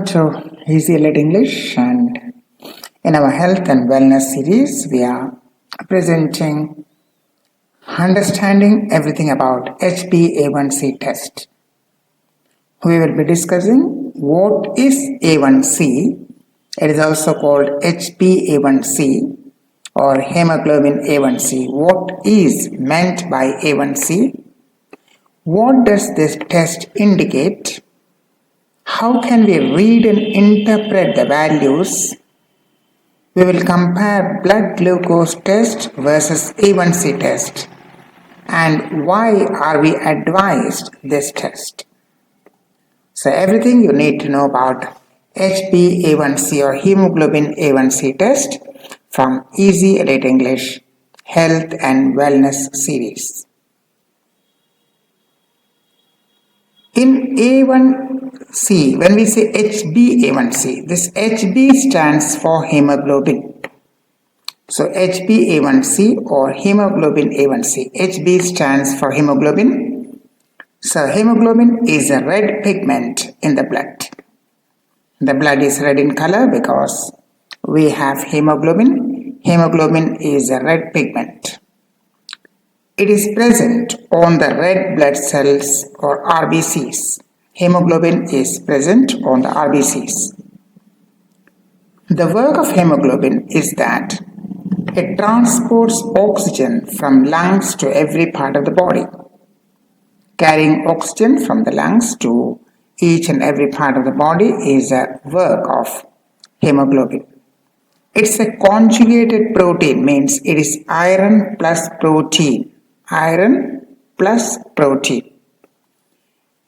to Easy Let English, and in our health and wellness series we are presenting understanding everything about Hb-A1c test. We will be discussing what is A1c. It is also called Hb-A1c or hemoglobin A1c. What is meant by A1c? What does this test indicate? How can we read and interpret the values? We will compare blood glucose test versus A1c test, and why are we advised this test? So everything you need to know about Hb-A1c or hemoglobin A1c test from Easy Elite English Health and Wellness series. In A1c, when we say Hb-A1c, this Hb stands for hemoglobin. So Hb-A1c or hemoglobin A1c. Hb stands for hemoglobin. So hemoglobin is a red pigment in the blood. The blood is red in color because we have hemoglobin. Hemoglobin is a red pigment. It is present on the red blood cells or RBCs. Hemoglobin is present on the RBCs. The work of hemoglobin is that it transports oxygen from lungs to every part of the body. Carrying oxygen from the lungs to each and every part of the body is a work of hemoglobin. It's a conjugated protein, means it is iron plus protein. Iron plus protein.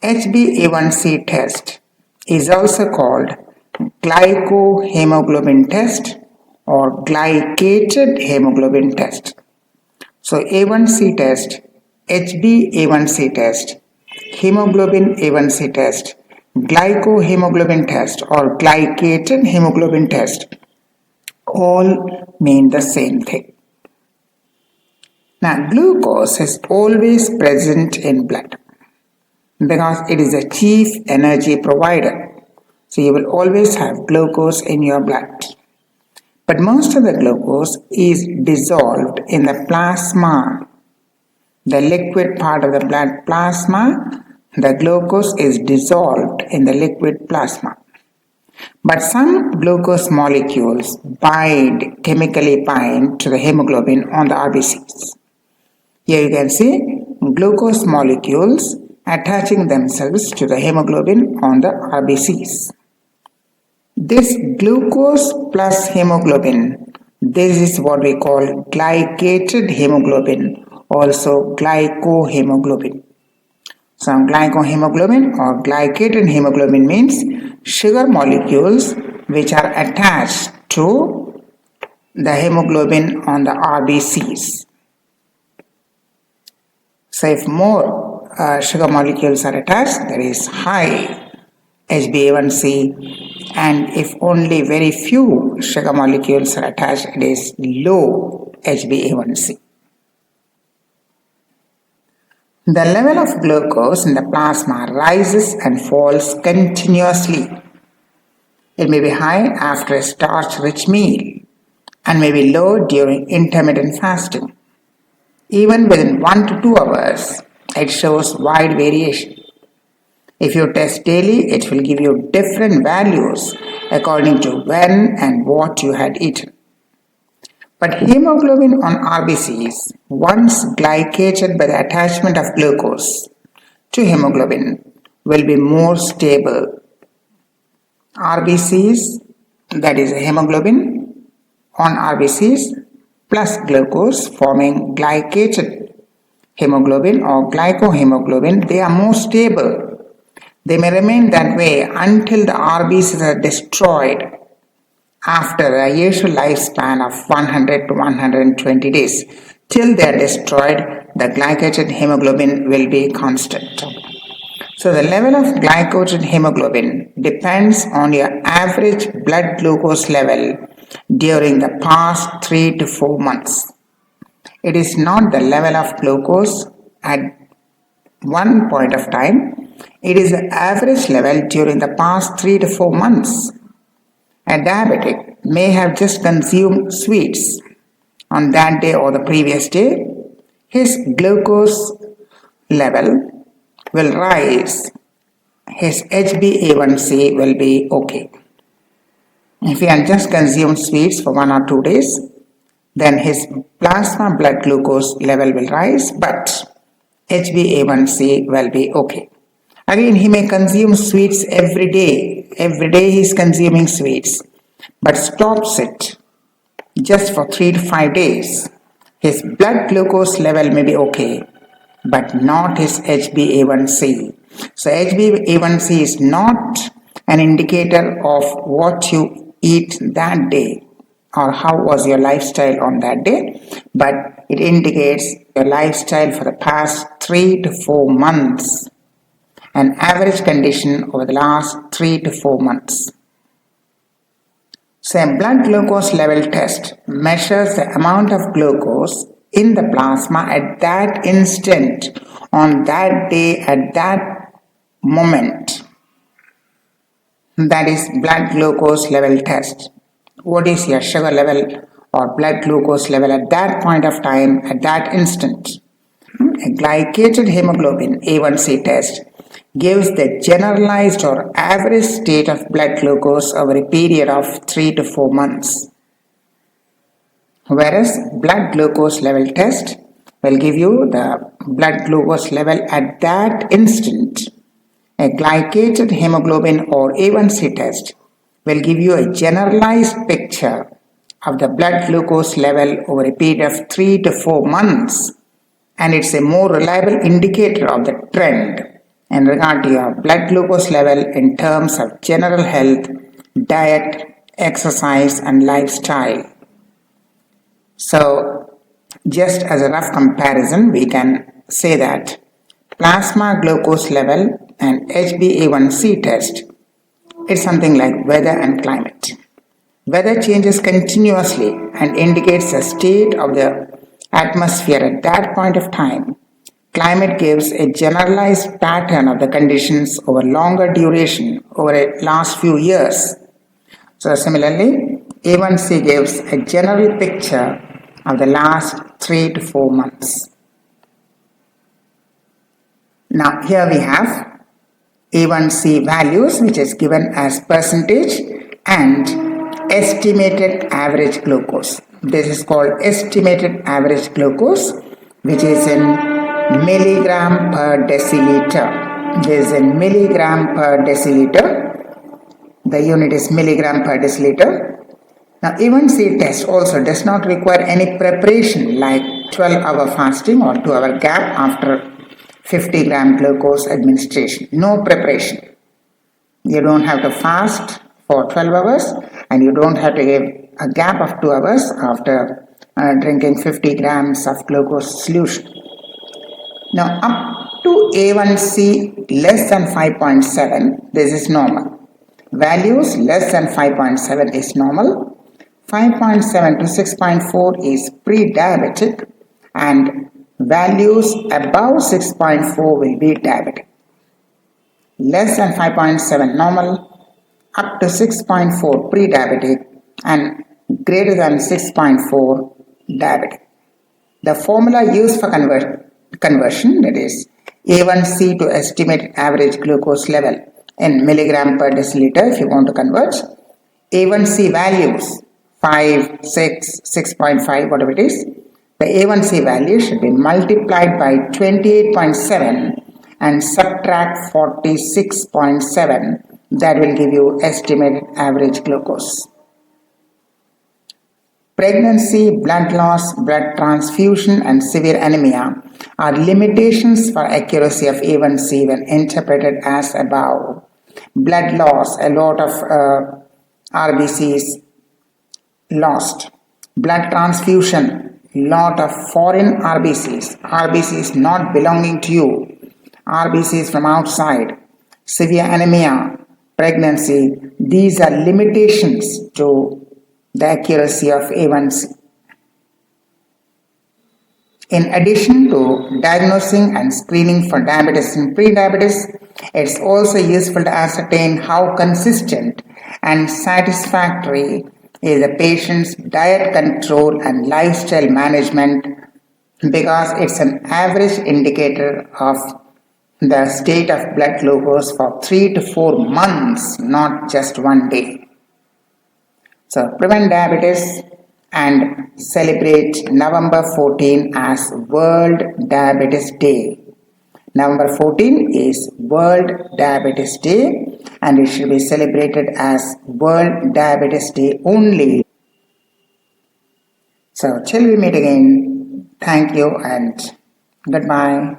Hb-A1c test is also called glycohemoglobin test or glycated hemoglobin test. So A1c test, Hb-A1c test, hemoglobin A1c test, glycohemoglobin test or glycated hemoglobin test all mean the same thing. Now, glucose is always present in blood because it is the chief energy provider. So, you will always have glucose in your blood. But most of the glucose is dissolved in the plasma, the liquid part of the blood plasma. The glucose is dissolved in the liquid plasma. But some glucose molecules chemically bind to the hemoglobin on the RBCs. Here you can see glucose molecules attaching themselves to the hemoglobin on the RBCs. This glucose plus hemoglobin, this is what we call glycated hemoglobin, also glycohemoglobin. So glycohemoglobin or glycated hemoglobin means sugar molecules which are attached to the hemoglobin on the RBCs. So if more sugar molecules are attached, there is high Hb-A1c, and if only very few sugar molecules are attached, it is low Hb-A1c. The level of glucose in the plasma rises and falls continuously. It may be high after a starch-rich meal and may be low during intermittent fasting. Even within 1 to 2 hours, it shows wide variation. If you test daily, it will give you different values according to when and what you had eaten. But hemoglobin on RBCs, once glycated by the attachment of glucose to hemoglobin, will be more stable. RBCs, that is hemoglobin on RBCs plus glucose forming glycated hemoglobin or glycohemoglobin, they are more stable. They may remain that way until the RBCs are destroyed after a usual lifespan of 100 to 120 days. Till they are destroyed, the glycated hemoglobin will be constant. So the level of glycated hemoglobin depends on your average blood glucose level during the past 3 to 4 months. It is not the level of glucose at one point of time, It is the average level during the past 3 to 4 months. A diabetic may have just consumed sweets on that day or the previous day. His glucose level will rise. His Hb-A1c will be okay. If he had just consumed sweets for 1 or 2 days, then his plasma blood glucose level will rise, but Hb-A1c will be okay. Again, he may consume sweets every day. Every day he is consuming sweets, but stops it just for 3 to 5 days. His blood glucose level may be okay, but not his Hb-A1c. So Hb-A1c is not an indicator of what you eat that day or how was your lifestyle on that day, but it indicates your lifestyle for the past 3 to 4 months, an average condition over the last 3 to 4 months. So a blood glucose level test measures the amount of glucose in the plasma at that instant, on that day, at that moment. That is blood glucose level test. What is your sugar level or blood glucose level at that point of time, at that instant? A glycated hemoglobin A1c test gives the generalized or average state of blood glucose over a period of 3 to 4 months. Whereas blood glucose level test will give you the blood glucose level at that instant. A glycated hemoglobin or A1c test will give you a generalized picture of the blood glucose level over a period of 3 to 4 months, and it's a more reliable indicator of the trend in regard to your blood glucose level in terms of general health, diet, exercise and lifestyle. So just as a rough comparison, we can say that plasma glucose level and Hb-A1c test is something like weather and climate. Weather changes continuously and indicates the state of the atmosphere at that point of time. Climate gives a generalized pattern of the conditions over longer duration, over a last few years. So similarly, A1c gives a general picture of the last 3 to 4 months. Now here we have A1c values, which is given as percentage, and estimated average glucose. This is called estimated average glucose, which is in milligram per deciliter. This is in milligram per deciliter. The unit is milligram per deciliter. Now A1c test also does not require any preparation like 12-hour fasting or 2-hour gap after 50 gram glucose administration. No preparation. You don't have to fast for 12 hours and you don't have to give a gap of 2 hours after drinking 50 grams of glucose solution. Now up to A1c less than 5.7, this is normal. Values less than 5.7 is normal. 5.7 to 6.4 is pre-diabetic, and values above 6.4 will be diabetic. Less than 5.7 normal, up to 6.4 pre-diabetic, and greater than 6.4 diabetic. The formula used for conversion, that is A1c to estimated average glucose level in milligram per deciliter, if you want to convert, A1c values 5, 6, 6.5, whatever it is, the A1c value should be multiplied by 28.7 and subtract 46.7. That will give you estimated average glucose. Pregnancy, blood loss, blood transfusion and severe anemia are limitations for accuracy of A1c when interpreted as above. Blood loss, a lot of RBCs lost. Blood transfusion, lot of foreign RBCs not belonging to you, RBCs from outside. Severe anemia, pregnancy, these are limitations to the accuracy of A1c. In addition to diagnosing and screening for diabetes and pre-diabetes, it's also useful to ascertain how consistent and satisfactory is a patient's diet control and lifestyle management, because it's an average indicator of the state of blood glucose for 3 to 4 months, not just one day. So prevent diabetes and celebrate November 14 as World Diabetes Day. November 14 is World Diabetes Day and it should be celebrated as World Diabetes Day only. So till we meet again, thank you and goodbye.